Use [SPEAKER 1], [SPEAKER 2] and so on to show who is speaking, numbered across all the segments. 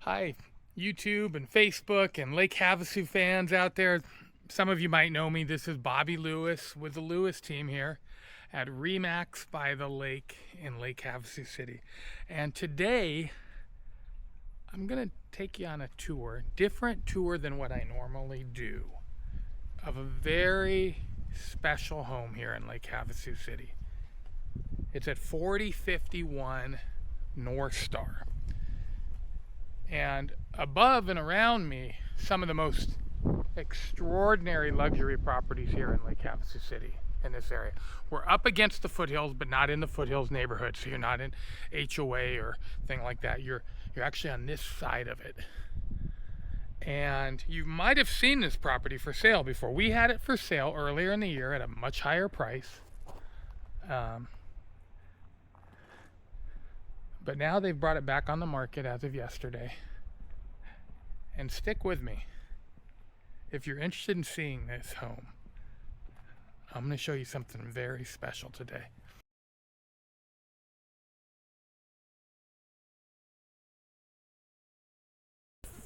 [SPEAKER 1] Hi, YouTube and Facebook and Lake Havasu fans out there. Some of you might know me. This is Bobby Lewis with the Lewis team here at Remax by the Lake in Lake Havasu City. And today, I'm going to take you on a tour, different tour than what I normally do, of a very special home here in Lake Havasu City. It's at 4051 Northstar. And above and around me, some of the most extraordinary luxury properties here in Lake Havasu City in this area. We're up against the foothills, but not in the foothills neighborhood. So you're not in HOA or thing like that. You're actually on this side of it. And you might have seen this property for sale before. We had it for sale earlier in the year at a much higher price. But now they've brought it back on the market as of yesterday. And stick with me. If you're interested in seeing this home, I'm going to show you something very special today.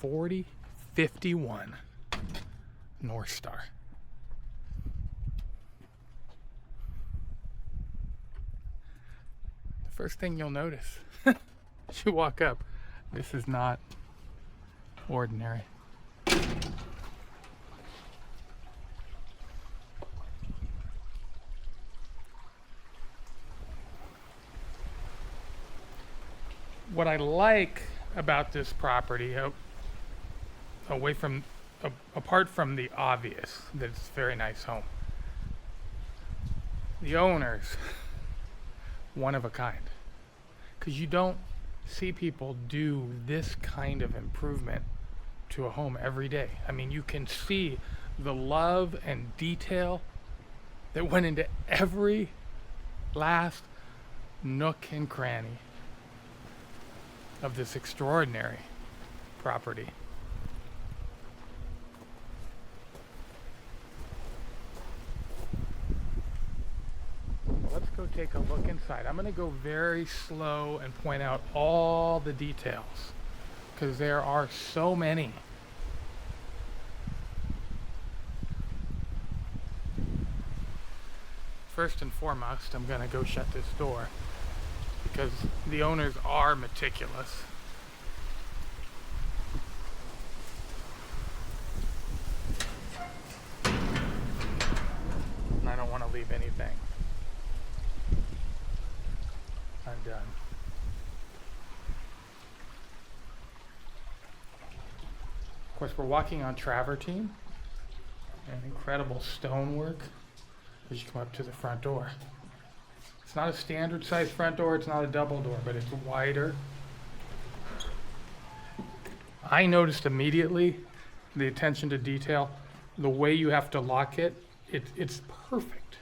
[SPEAKER 1] $40.51 Northstar. The first thing you'll notice as you walk up, this is not ordinary. What I like about this property, apart from the obvious that it's a very nice home, the owners, one of a kind, because you don't see people do this kind of improvement to a home every day. I mean, you can see the love and detail that went into every last nook and cranny of this extraordinary property. Let's go take a look inside. I'm going to go very slow and point out all the details because there are so many. First and foremost, I'm going to go shut this door because the owners are meticulous. And I don't want to leave anything undone. Of course, we're walking on travertine and incredible stonework as you come up to the front door. It's not a standard size front door, it's not a double door, but it's wider. I noticed immediately the attention to detail, the way you have to lock it, it's perfect.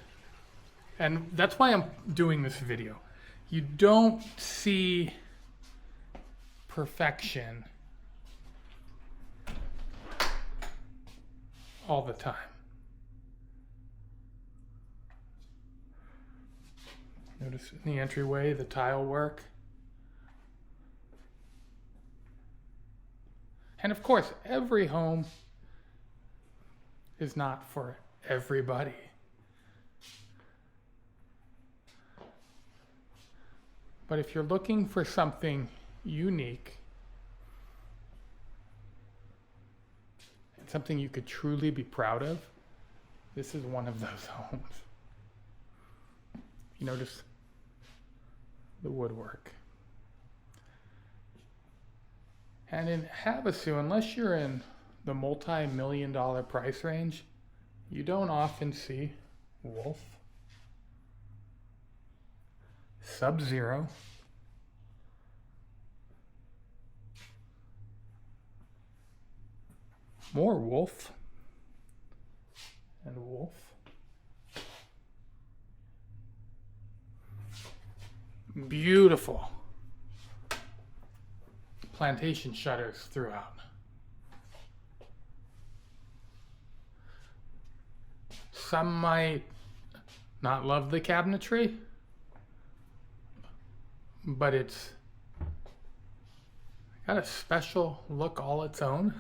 [SPEAKER 1] And that's why I'm doing this video. You don't see perfection all the time. Notice in the entryway, the tile work. And of course, every home is not for everybody. But if you're looking for something unique, and something you could truly be proud of, this is one of those homes. You notice the woodwork. And in Havasu, unless you're in the multi-million-dollar price range, you don't often see wolf, Sub-Zero, more wolf, and wolf. Beautiful plantation shutters throughout. Some might not love the cabinetry, but it's Got a special look all its own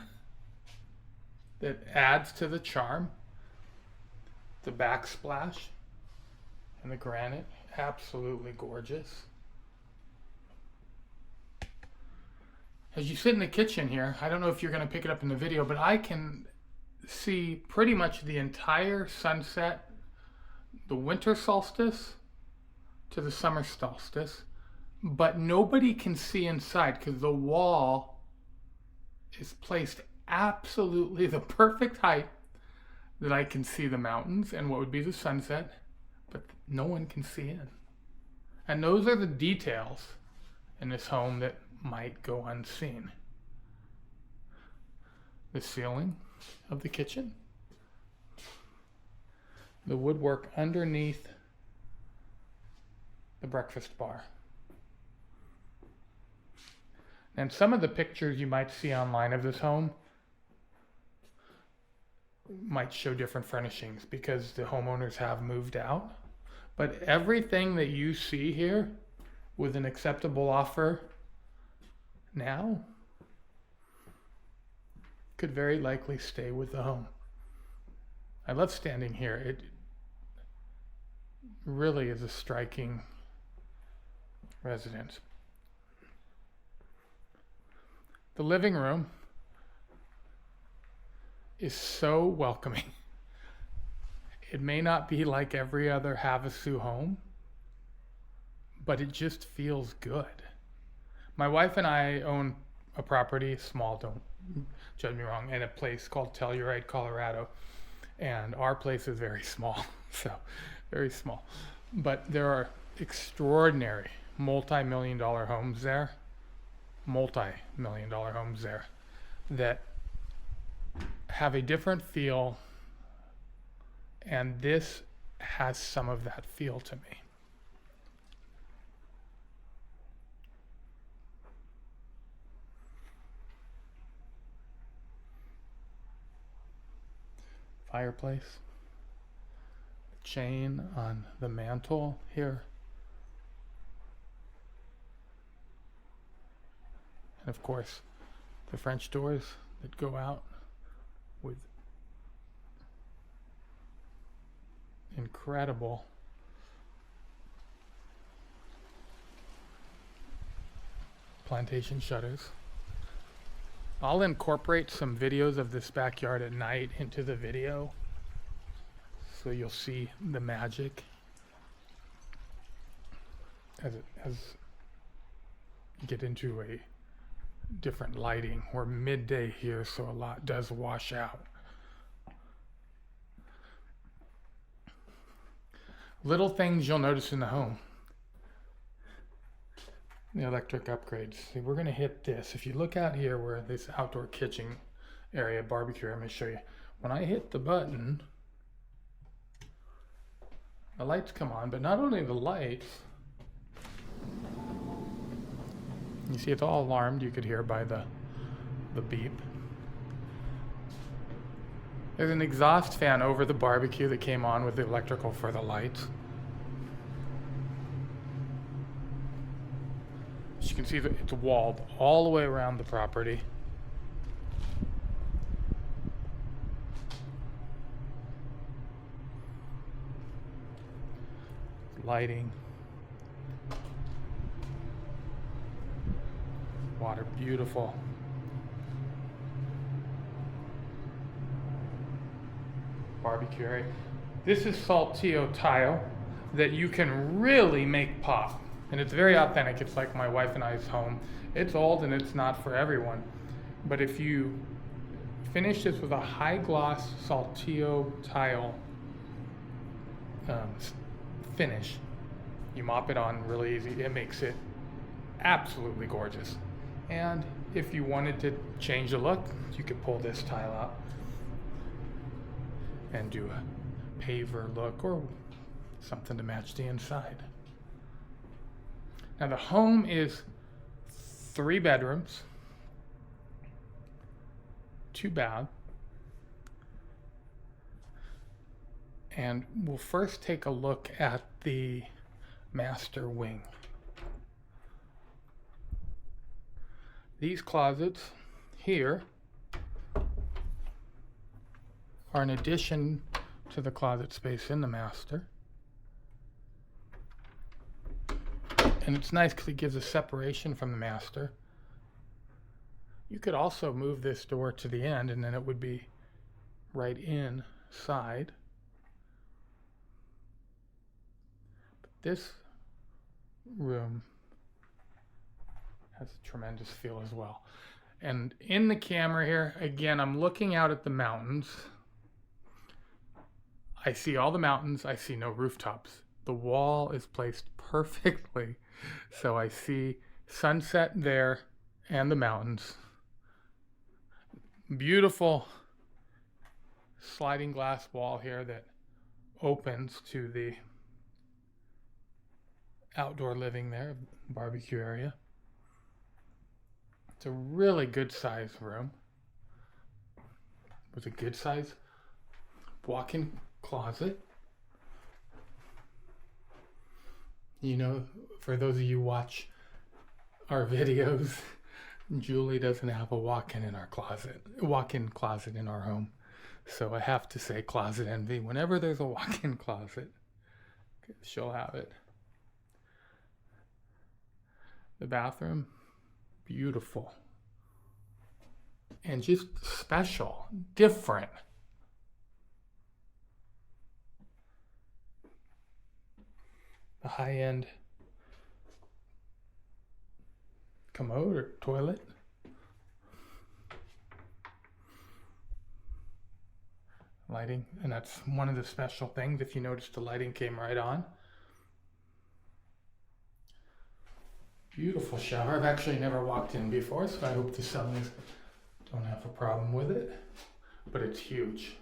[SPEAKER 1] that adds to the charm. The backsplash and the granite, absolutely gorgeous. As you sit in the kitchen here, I don't know if you're going to pick it up in the video, but I can see pretty much the entire sunset, the winter solstice to the summer solstice, but nobody can see inside because the wall is placed absolutely the perfect height that I can see the mountains and what would be the sunset, but no one can see in. And those are the details in this home that might go unseen. The ceiling of the kitchen, the woodwork underneath the breakfast bar. And some of the pictures you might see online of this home might show different furnishings because the homeowners have moved out. But everything that you see here with an acceptable offer now could very likely stay with the home. I love standing here. It really is a striking residence. The living room is so welcoming. It may not be like every other Havasu home, but it just feels good. My wife and I own a property, small, don't judge me wrong, in a place called Telluride, Colorado. And our place is very small, so very small. But there are extraordinary multi-million-dollar homes there, that have a different feel, and this has some of that feel to me. Fireplace, chain on the mantle here, and of course the French doors that go out with incredible plantation shutters. I'll incorporate some videos of this backyard at night into the video so you'll see the magic as you get into a different lighting. We're midday here, so a lot does wash out. Little things you'll notice in the home. The electric upgrades. See, we're going to hit this. If you look out here where this outdoor kitchen area, barbecue, I'm going to show you. When I hit the button, the lights come on, but not only the lights, you see it's all alarmed, you could hear by the beep. There's an exhaust fan over the barbecue that came on with the electrical for the lights. As you can see, it's walled all the way around the property. Lighting. Water, beautiful. Barbecue area. This is saltillo tile that you can really make pop. And it's very authentic. It's like my wife and I's home. It's old and it's not for everyone. But if you finish this with a high gloss saltillo tile finish, you mop it on really easy. It makes it absolutely gorgeous. And if you wanted to change the look, you could pull this tile out and do a paver look or something to match the inside. Now the home is 3 bedrooms, 2 baths, and we'll first take a look at the master wing. These closets here are an addition to the closet space in the master. And it's nice because it gives a separation from the master. You could also move this door to the end and then it would be right inside. But this room has a tremendous feel as well. And in the camera here, again, I'm looking out at the mountains. I see all the mountains. I see no rooftops. The wall is placed perfectly. So I see sunset there and the mountains. Beautiful sliding glass wall here that opens to the outdoor living there, barbecue area. It's a really good size room with a good size walk-in closet. You know, for those of you who watch our videos, Julie doesn't have a walk-in in closet in our home. So I have to say closet envy. Whenever there's a walk-in closet, she'll have it. The bathroom, beautiful. And just special, different. The high-end commode or toilet. Lighting, and that's one of the special things. If you notice, the lighting came right on. Beautiful shower. I've actually never walked in before, so I hope the sellers don't have a problem with it. But it's huge.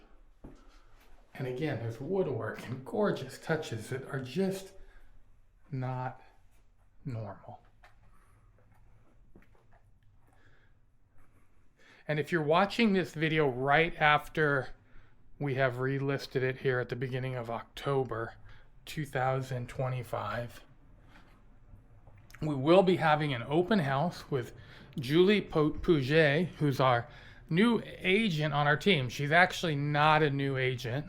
[SPEAKER 1] And again, there's woodwork and gorgeous touches that are just not normal. And if you're watching this video right after we have relisted it here at the beginning of October 2025, we will be having an open house with Julie Pouget, who's our new agent on our team. She's actually not a new agent,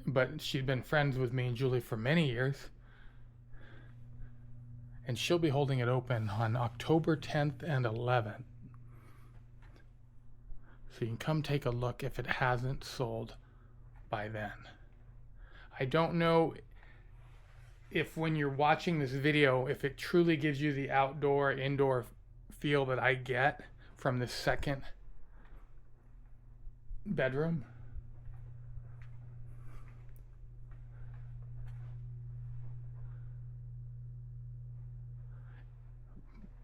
[SPEAKER 1] but she's been friends with me and Julie for many years. And she'll be holding it open on October 10th and 11th. So you can come take a look if it hasn't sold by then. I don't know if when you're watching this video, if it truly gives you the outdoor, indoor feel that I get from the second bedroom.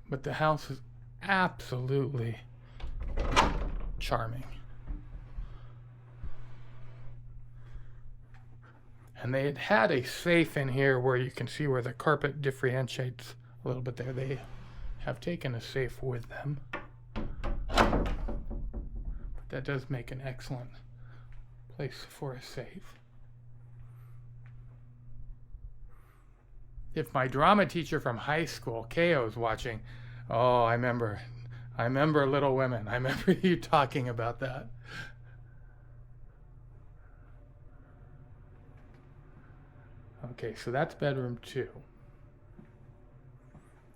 [SPEAKER 1] But the house is absolutely charming. And they had a safe in here where you can see where the carpet differentiates a little bit there. They have taken a safe with them. But that does make an excellent place for a safe. If my drama teacher from high school, Ko, is watching, oh, I remember Little Women. I remember you talking about that. Okay, so that's bedroom 2.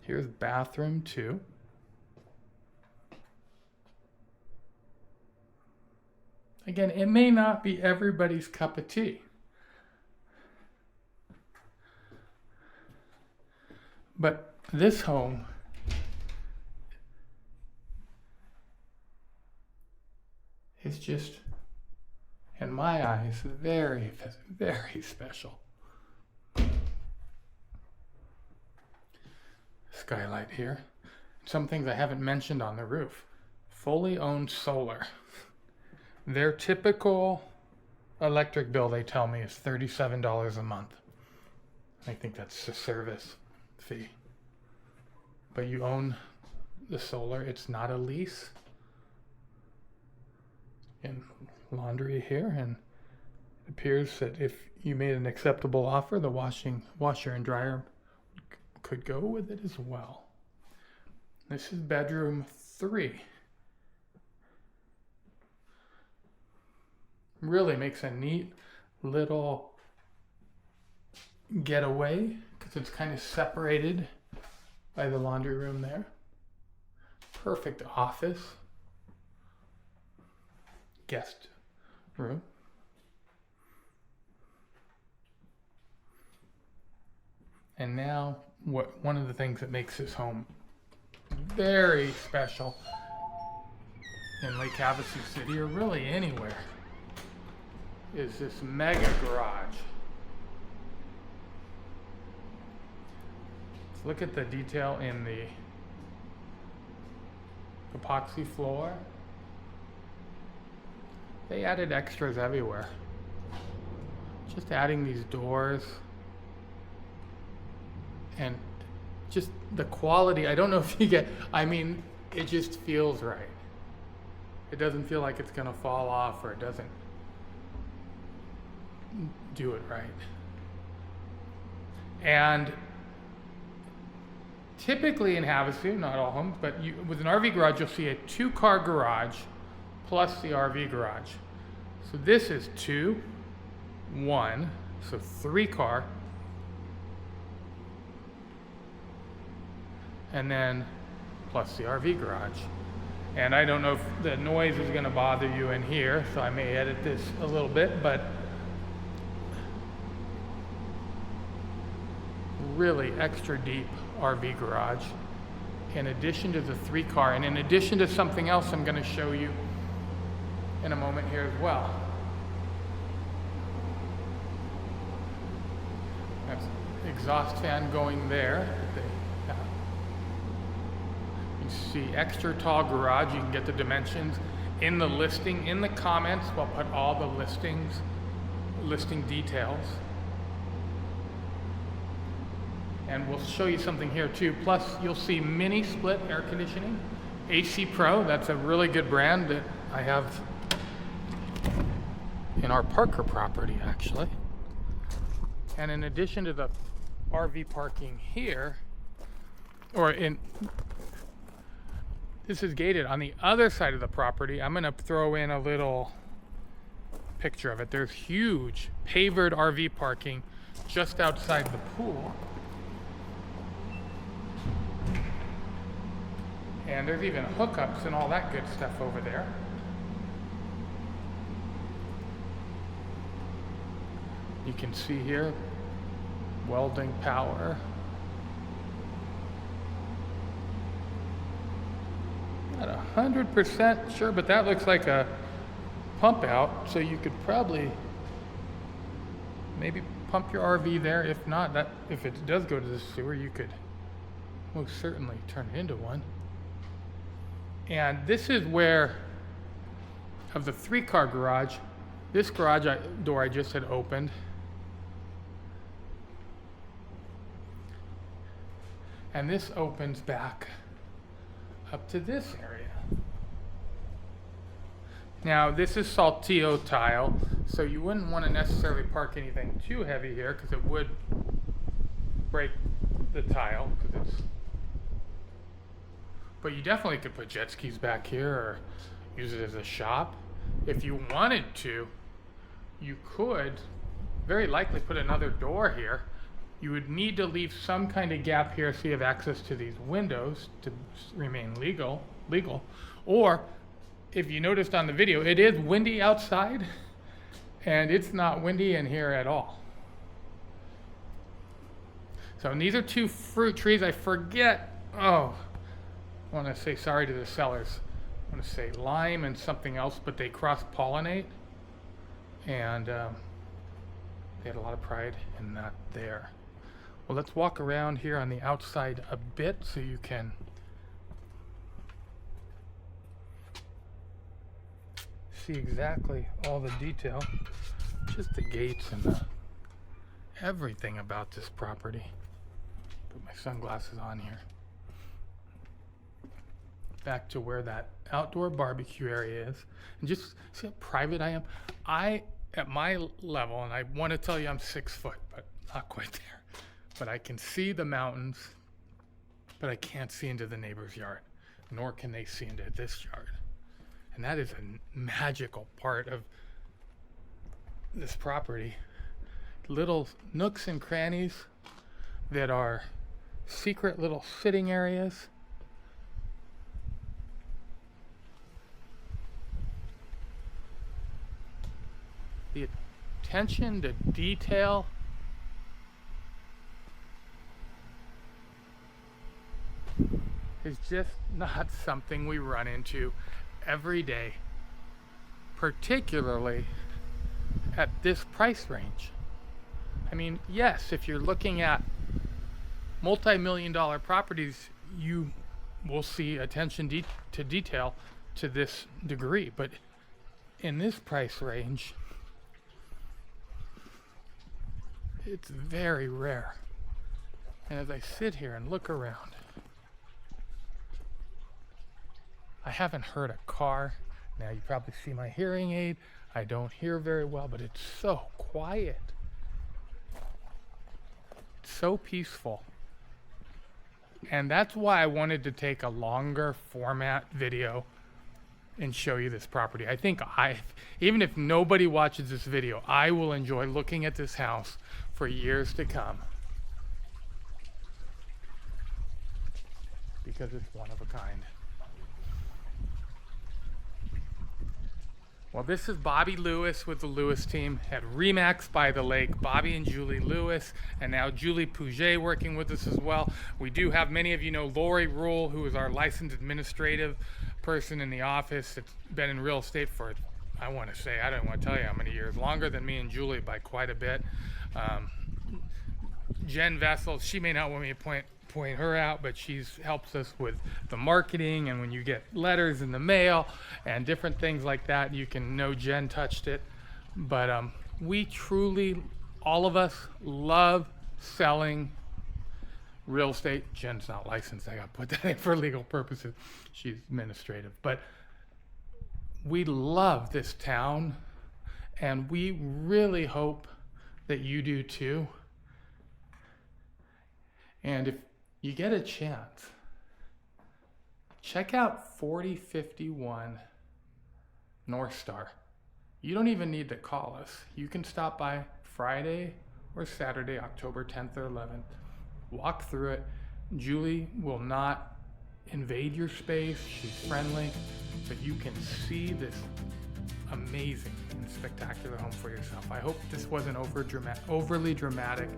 [SPEAKER 1] Here's bathroom 2. Again, it may not be everybody's cup of tea. But this home is just, in my eyes, very, very special. Skylight here. Some things I haven't mentioned on the roof. Fully owned solar. Their typical electric bill, they tell me, is $37 a month. I think that's the service fee. But you own the solar. It's not a lease. And laundry here, and it appears that if you made an acceptable offer, the washer and dryer could go with it as well. This is bedroom 3. Really makes a neat little getaway because it's kind of separated by the laundry room there. Perfect office, guest room. And now, one of the things that makes this home very special in Lake Havasu City, or really anywhere, is this mega garage. Let's look at the detail in the epoxy floor. They added extras everywhere. Just adding these doors and just the quality. I don't know if you get, I mean, it just feels right. It doesn't feel like it's gonna fall off, or it doesn't do it right. And typically in Havasu, not all homes, but with an RV garage, you'll see a 2-car garage plus the RV garage. So this is 2, 1, so 3-car. And then plus the RV garage. And I don't know if the noise is gonna bother you in here, so I may edit this a little bit, but really extra deep RV garage in addition to the 3-car, and in addition to something else I'm going to show you in a moment here as well. That's exhaust fan going there. You see extra tall garage. You can get the dimensions in the listing. In the comments, we'll put all the listing details. And we'll show you something here too. Plus, you'll see mini split air conditioning. AC Pro, that's a really good brand that I have in our Parker property, actually. And in addition to the RV parking here, this is gated. On the other side of the property, I'm gonna throw in a little picture of it. There's huge pavered RV parking just outside the pool. And there's even hookups and all that good stuff over there. You can see here, welding power. Not 100% sure, but that looks like a pump out, so you could probably maybe pump your RV there. If not, if it does go to the sewer, you could most certainly turn it into one. And this is where, of the 3-car garage, this garage door I just had opened. And this opens back up to this area. Now, this is Saltillo tile, so you wouldn't want to necessarily park anything too heavy here because it would break the tile. But you definitely could put jet skis back here or use it as a shop. If you wanted to, you could very likely put another door here. You would need to leave some kind of gap here so you have access to these windows to remain legal. Or if you noticed on the video, it is windy outside and it's not windy in here at all. So, and these are 2 fruit trees. I forget, I want to say sorry to the sellers. I want to say lime and something else, but they cross-pollinate, and they had a lot of pride in that there. Well, let's walk around here on the outside a bit so you can see exactly all the detail, just the gates and everything about this property. Put my sunglasses on here. Back to where that outdoor barbecue area is, and just see how private I am. At my level, and I want to tell you I'm 6 foot, but not quite there, but I can see the mountains but I can't see into the neighbor's yard, nor can they see into this yard. And that is a magical part of this property. Little nooks and crannies that are secret little sitting areas. The attention to detail is just not something we run into every day, particularly at this price range. I mean, yes, if you're looking at multi-million-dollar properties, you will see attention to detail to this degree, but in this price range, it's very rare. And as I sit here and look around, I haven't heard a car. Now you probably see my hearing aid. I don't hear very well, but it's so quiet. It's so peaceful. And that's why I wanted to take a longer format video and show you this property. I think even if nobody watches this video, I will enjoy looking at this house for years to come, because it's one of a kind. Well, this is Bobby Lewis with the Lewis team at RE/MAX by the Lake. Bobby and Julie Lewis, and now Julie Pouget working with us as well. We do have, many of you know, Lori Rule, who is our licensed administrative person in the office. It's been in real estate for, I want to say, I don't want to tell you how many years, longer than me and Julie by quite a bit. Jen Vessel, she may not want me to point her out, but she's helps us with the marketing, and when you get letters in the mail and different things like that, you can know Jen touched it. But we truly, all of us, love selling real estate. Jen's not licensed, I gotta put that in for legal purposes. She's administrative. But we love this town, and we really hope that you do too. And if you get a chance, check out 4051 Northstar. You don't even need to call us. You can stop by Friday or Saturday, October 10th or 11th. Walk through it. Julie will not invade your space. She's friendly, but you can see this amazing and spectacular home for yourself. I hope this wasn't overly dramatic,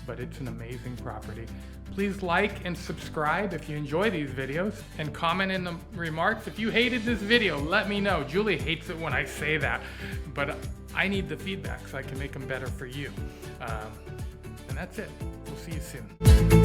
[SPEAKER 1] but it's an amazing property. Please like and subscribe if you enjoy these videos, and comment in the remarks. If you hated this video, let me know. Julie hates it when I say that, but I need the feedback so I can make them better for you. And that's it. We'll see you soon.